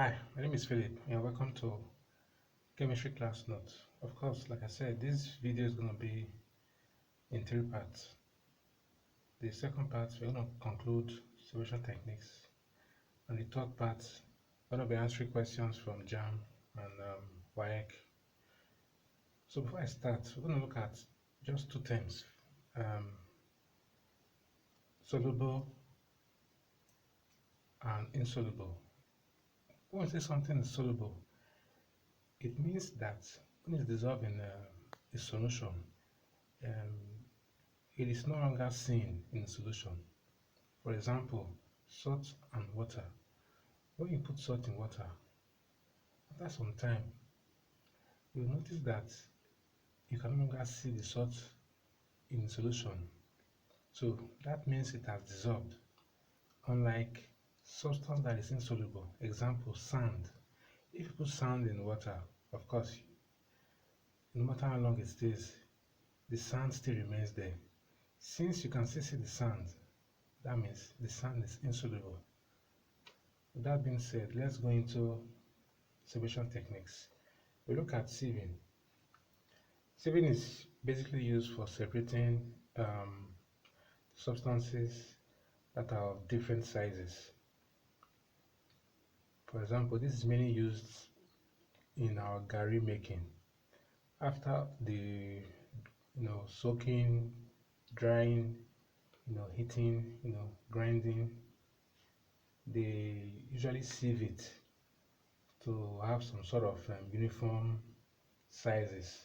Hi, my name is Philip and welcome to Chemistry Class Notes. Of course, like I said, this video is going to be in three parts. The second part, we're going to conclude solution techniques. And the third part, we're going to be answering questions from JAM and WAEC. So before I start, we're going to look at just two terms, um, soluble and insoluble. When we say something is soluble, it means that when it's dissolved in a solution, um, it is no longer seen in the solution. For example, salt and water. When you put salt in water, after some time, you'll notice that you can no longer see the salt in the solution. So that means it has dissolved. Unlike substance that is insoluble, example, sand. If you put sand in water, of course, no matter how long it stays, the sand still remains there. Since you can still see the sand, that means the sand is insoluble. With that being said, let's go into separation techniques. We look at sieving. Sieving is basically used for separating substances that are of different sizes. For example, this is mainly used in our gari making. After the soaking, drying, heating, grinding, they usually sieve it to have some sort of uniform sizes.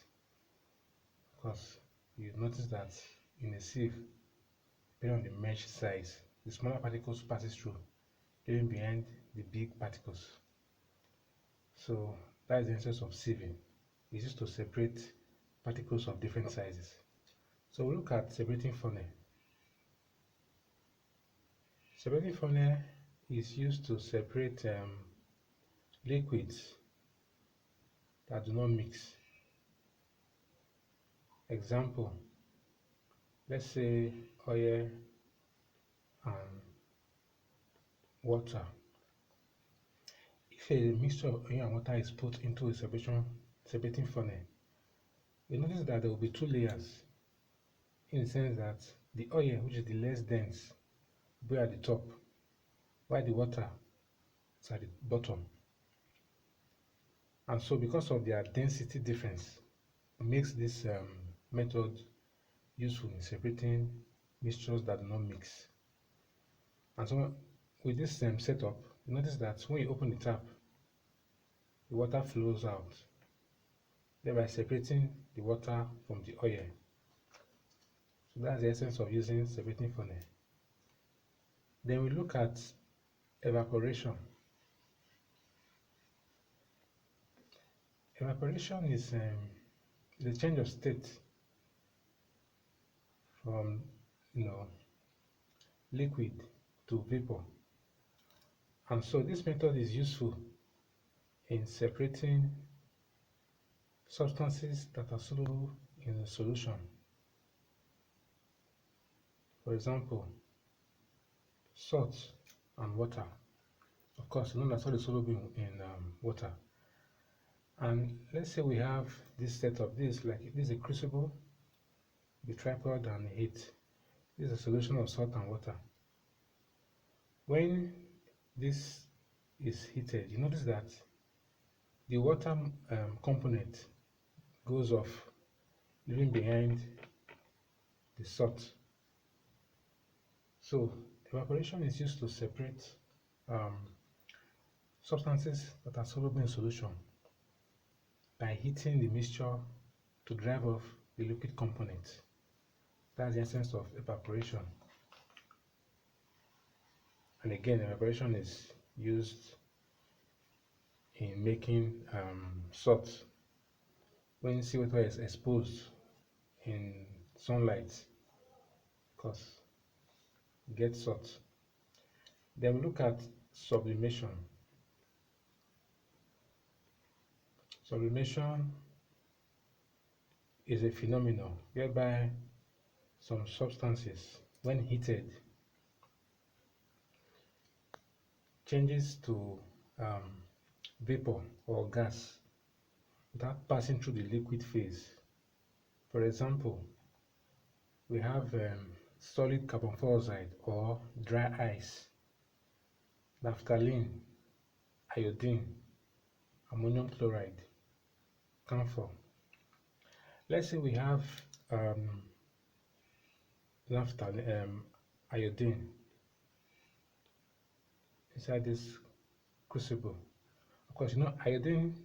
Because you notice that in a sieve, depending on the mesh size, the smaller particles passes through, leaving behind the big particles. So that is the essence of sieving. It's used to separate particles of different sizes. So we look at separating funnel. Separating funnel is used to separate liquids that do not mix. Example, let's say oil and water. If a mixture of oil and water is put into a separating funnel, you notice that there will be two layers, in the sense that the oil, which is the less dense, will be at the top, while the water is at the bottom. And so because of their density difference, it makes this method useful in separating mixtures that do not mix. And so with this setup, you notice that when you open the tap, the water flows out, thereby separating the water from the oil. So that's the essence of using separating funnel. Then we look at evaporation. Evaporation is the change of state from liquid to vapor. And so this method is useful in separating substances that are soluble in a solution. For example, salt and water. Of course, you know that salt is soluble in water. And let's say we have this setup. This is a crucible, the tripod, and heat. This is a solution of salt and water. When this is heated, you notice that the water component goes off, leaving behind the salt. So evaporation is used to separate substances that are soluble in solution by heating the mixture to drive off the liquid component. That's the essence of evaporation. And again, evaporation is used in making salt. When CO2 is exposed in sunlight, because it gets salt. Then we look at sublimation. Sublimation is a phenomenon whereby some substances, when heated, changes to vapor or gas without passing through the liquid phase. For example, we have solid carbon dioxide or dry ice, naphthalene, iodine, ammonium chloride, camphor. Let's say we have um, naphthalene, iodine inside this crucible. Of course, iodine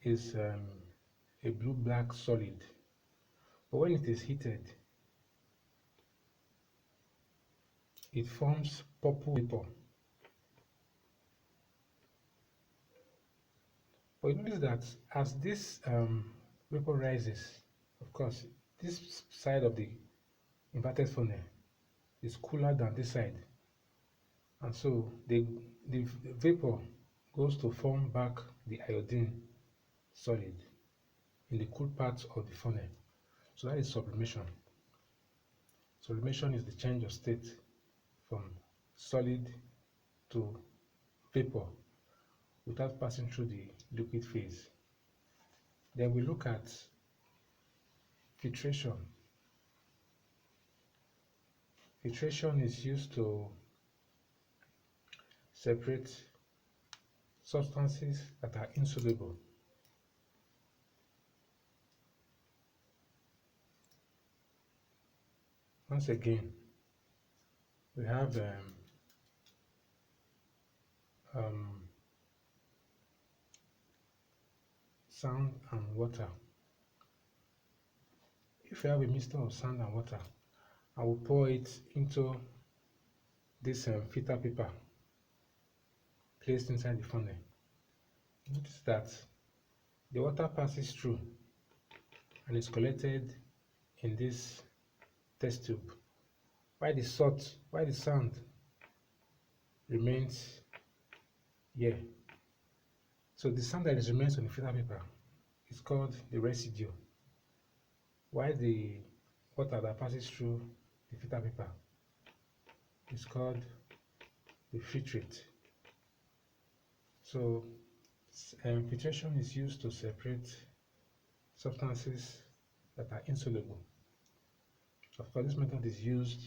is a blue-black solid, but when it is heated, it forms purple vapor. But you notice that as this vapor rises, of course, this side of the inverted funnel is cooler than this side, and so the vapor goes to form back the iodine solid in the cool part of the funnel. So that is sublimation. Sublimation is the change of state from solid to vapor without passing through the liquid phase. Then we look at filtration. Filtration is used to separate substances that are insoluble. Once again, we have um, sand and water. If you have a mixture of sand and water, I will pour it into this filter paper placed inside the funnel. Notice that the water passes through and is collected in this test tube, while the sand remains here. So the sand that remains on the filter paper is called the residue, while the water that passes through the filter paper is called the filtrate. So filtration is used to separate substances that are insoluble. Of course, this method is used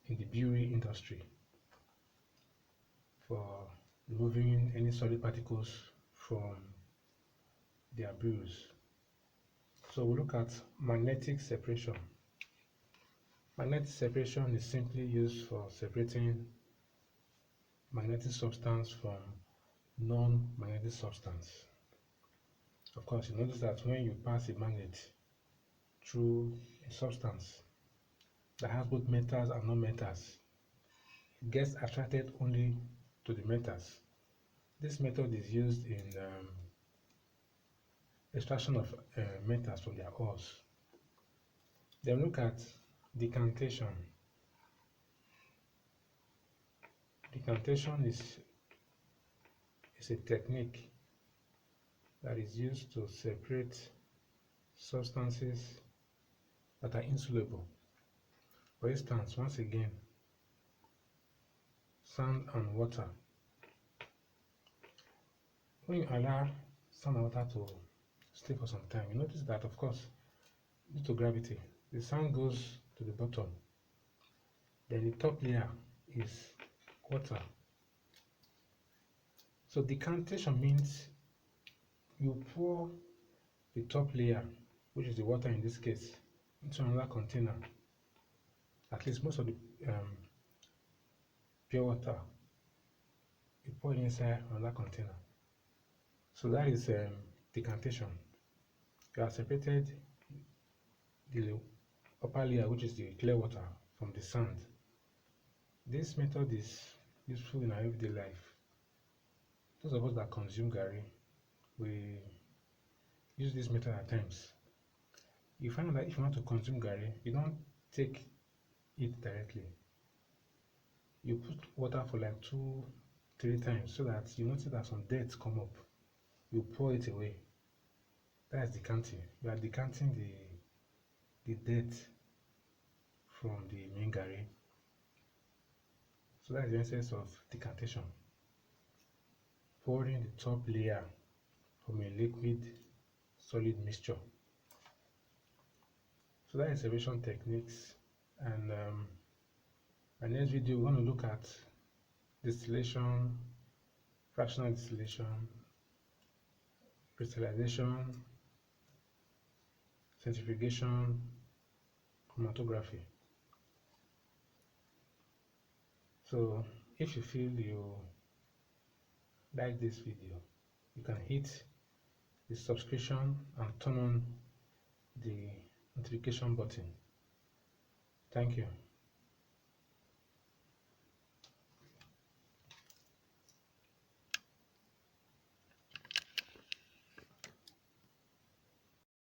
in the brewery industry for removing any solid particles from their brews. So we look at magnetic separation. Magnetic separation is simply used for separating magnetic substance from non-magnetic substance. Of course, you notice that when you pass a magnet through a substance that has both metals and non-metals, it gets attracted only to the metals. This method is used in extraction of metals from their ores. Then look at decantation. Decantation is a technique that is used to separate substances that are insoluble. For instance, once again, sand and water. When you allow sand and water to stay for some time, you notice that, of course, due to gravity, the sand goes to the bottom. Then the top layer is water. So decantation means you pour the top layer, which is the water in this case, into another container. At least most of the pure water, you pour it inside another container. So that is decantation. You have separated the upper layer, which is the clear water, from the sand. This method is useful in our everyday life. Those of us that consume garri, we use this method at times. You find that if you want to consume garri, you don't take it directly. You put water for like 2-3 times so that you notice that some dirt come up. You pour it away. That is decanting. You are decanting the dirt from the main garri. So that is the essence of decantation. pouring the top layer from a liquid solid mixture. So that is separation techniques, and my next video we're going to look at distillation, fractional distillation, crystallization, centrifugation, chromatography. So if you feel you like this video, you can hit the subscription and turn on the notification button. Thank you.